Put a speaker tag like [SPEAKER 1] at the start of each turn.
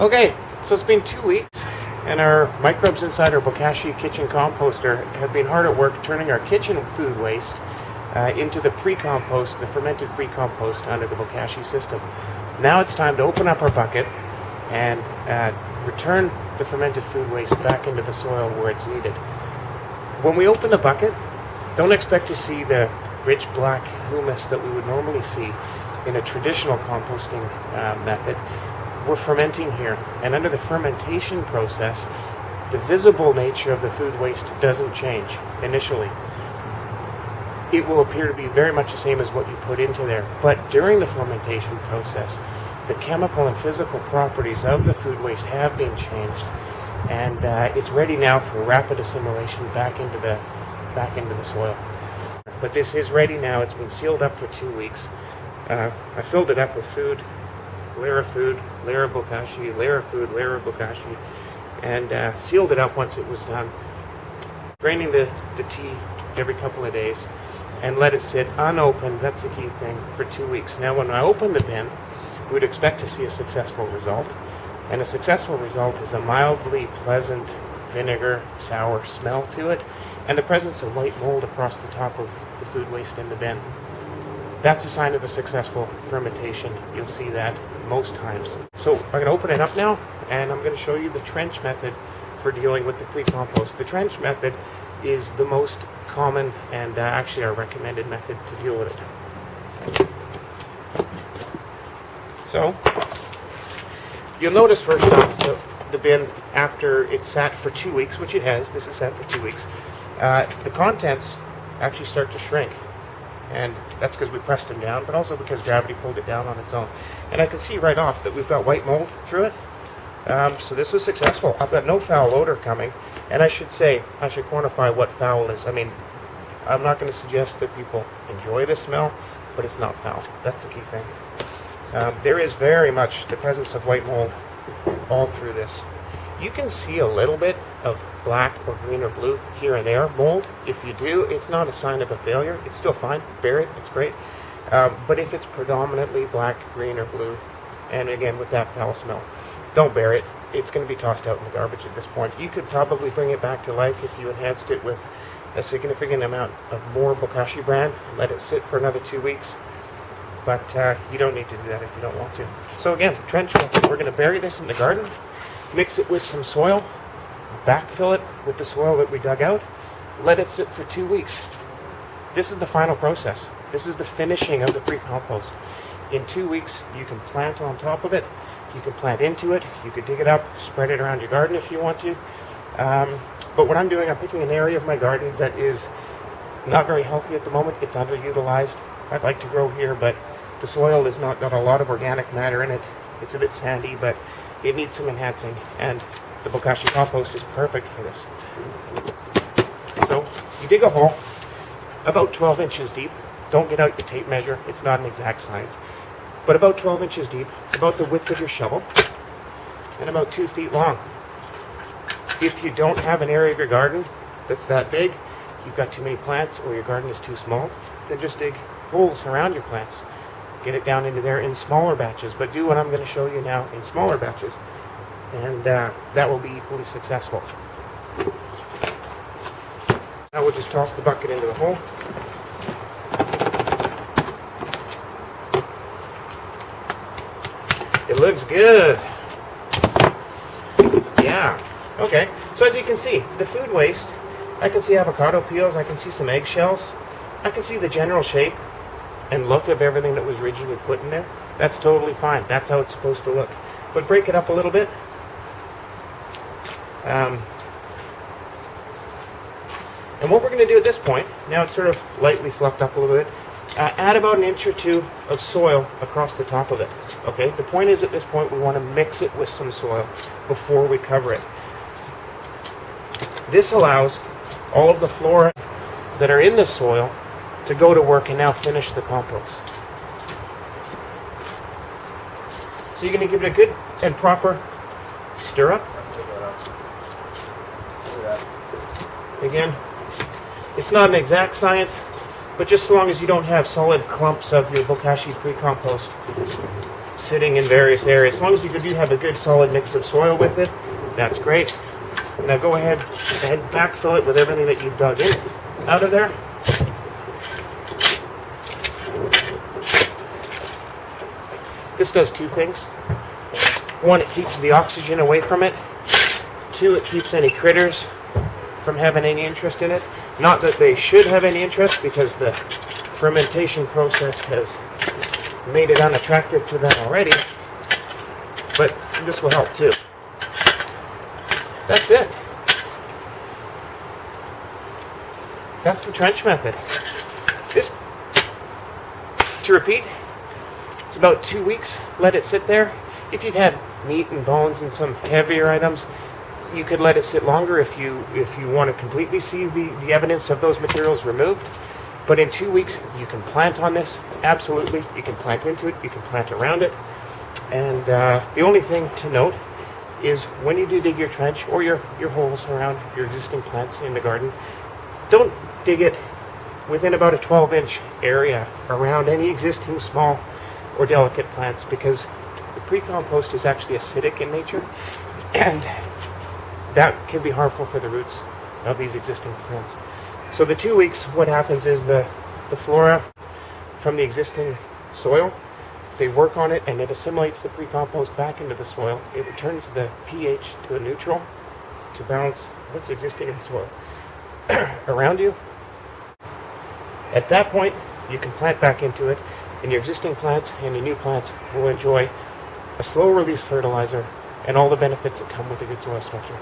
[SPEAKER 1] Okay, so it's been 2 weeks, and our microbes inside our Bokashi kitchen composter have been hard at work turning our kitchen food waste into the pre-compost, the fermented free compost under the Bokashi system. Now it's time to open up our bucket and return the fermented food waste back into the soil where it's needed. When we open the bucket, don't expect to see the rich black humus that we would normally see in a traditional composting method. We're fermenting here, and under the fermentation process, the visible nature of the food waste doesn't change initially. It will appear to be very much the same as what you put into there, but during the fermentation process, the chemical and physical properties of the food waste have been changed, and it's ready now for rapid assimilation back into the soil. But this is ready now. It's been sealed up for 2 weeks. I filled it up with food, layer of food, layer of Bokashi, layer of food, layer of Bokashi, and sealed it up once it was done. Draining the tea every couple of days and let it sit unopened, that's the key thing, for 2 weeks. Now when I open the bin, we would expect to see a successful result. And a successful result is a mildly pleasant vinegar, sour smell to it, and the presence of white mold across the top of the food waste in the bin. That's a sign of a successful fermentation. You'll see that most times. So I'm going to open it up now, and I'm going to show you the trench method for dealing with the pre-compost. The trench method is the most common and actually our recommended method to deal with it. So you'll notice first off the bin, after it's sat for 2 weeks, which it has, this is sat for 2 weeks, the contents actually start to shrink. And that's because we pressed them down, but also because gravity pulled it down on its own. And I can see right off that we've got white mold through it. So this was successful. I've got no foul odor coming. And I should quantify what foul is. I mean, I'm not going to suggest that people enjoy the smell, but it's not foul. That's the key thing. There is very much the presence of white mold all through this. You can see a little bit of black or green or blue here and there mold. If you do, it's not a sign of a failure. It's still fine. Bear it. It's great. But if it's predominantly black, green, or blue, and again with that foul smell, don't bear it. It's going to be tossed out in the garbage at this point. You could probably bring it back to life if you enhanced it with a significant amount of more Bokashi bran and let it sit for another 2 weeks. But you don't need to do that if you don't want to. So again, trench method. We're going to bury this in the garden, mix it with some soil, backfill it with the soil that we dug out, let it sit for 2 weeks. This is the final process. This is the finishing of the pre-compost. In 2 weeks, you can plant on top of it, you can plant into it, you could dig it up, spread it around your garden if you want to. But what I'm doing, I'm picking an area of my garden that is not very healthy at the moment. It's underutilized. I'd like to grow here, but the soil has not got a lot of organic matter in it. It's a bit sandy, but it needs some enhancing, and the Bokashi compost is perfect for this. So you dig a hole about 12 inches deep. Don't get out your tape measure. It's not an exact science. But about 12 inches deep, about the width of your shovel, and about 2 feet long. If you don't have an area of your garden that's that big, you've got too many plants, or your garden is too small, then just dig holes around your plants. Get it down into there in smaller batches, but do what I'm going to show you now in smaller batches, and that will be equally successful. Now we'll just toss the bucket into the hole. It looks good. Yeah. Okay. So as you can see, the food waste, I can see avocado peels, I can see some eggshells, I can see the general shape and look of everything that was originally put in there. That's totally fine. That's how it's supposed to look. But break it up a little bit. And what we're going to do at this point, now it's sort of lightly fluffed up a little bit, add about 1 inch or 2 of soil across the top of it. Okay? The point is, at this point, we want to mix it with some soil before we cover it. This allows all of the flora that are in the soil to go to work and now finish the compost. So you're going to give it a good and proper stir up. Again, it's not an exact science, but just so long as you don't have solid clumps of your Bokashi pre-compost sitting in various areas. As long as you do have a good solid mix of soil with it, that's great. Now go ahead and backfill it with everything that you've dug in out of there. This does two things. One, it keeps the oxygen away from it. Two, it keeps any critters from having any interest in it. Not that they should have any interest, because the fermentation process has made it unattractive to them already, but this will help too. That's it. That's the trench method. This, to repeat, it's about 2 weeks. Let it sit there. If you've had meat and bones and some heavier items, you could let it sit longer if you want to completely see the evidence of those materials removed. But in 2 weeks, you can plant on this. Absolutely. You can plant into it. You can plant around it. And the only thing to note is when you do dig your trench or your holes around your existing plants in the garden, don't dig it within about a 12-inch area around any existing small or delicate plants, because the pre-compost is actually acidic in nature, and that can be harmful for the roots of these existing plants. So the 2 weeks, what happens is the flora from the existing soil, they work on it and it assimilates the pre-compost back into the soil. It returns the pH to a neutral to balance what's existing in the soil around you. At that point, you can plant back into it, and your existing plants and your new plants will enjoy a slow release fertilizer and all the benefits that come with a good soil structure.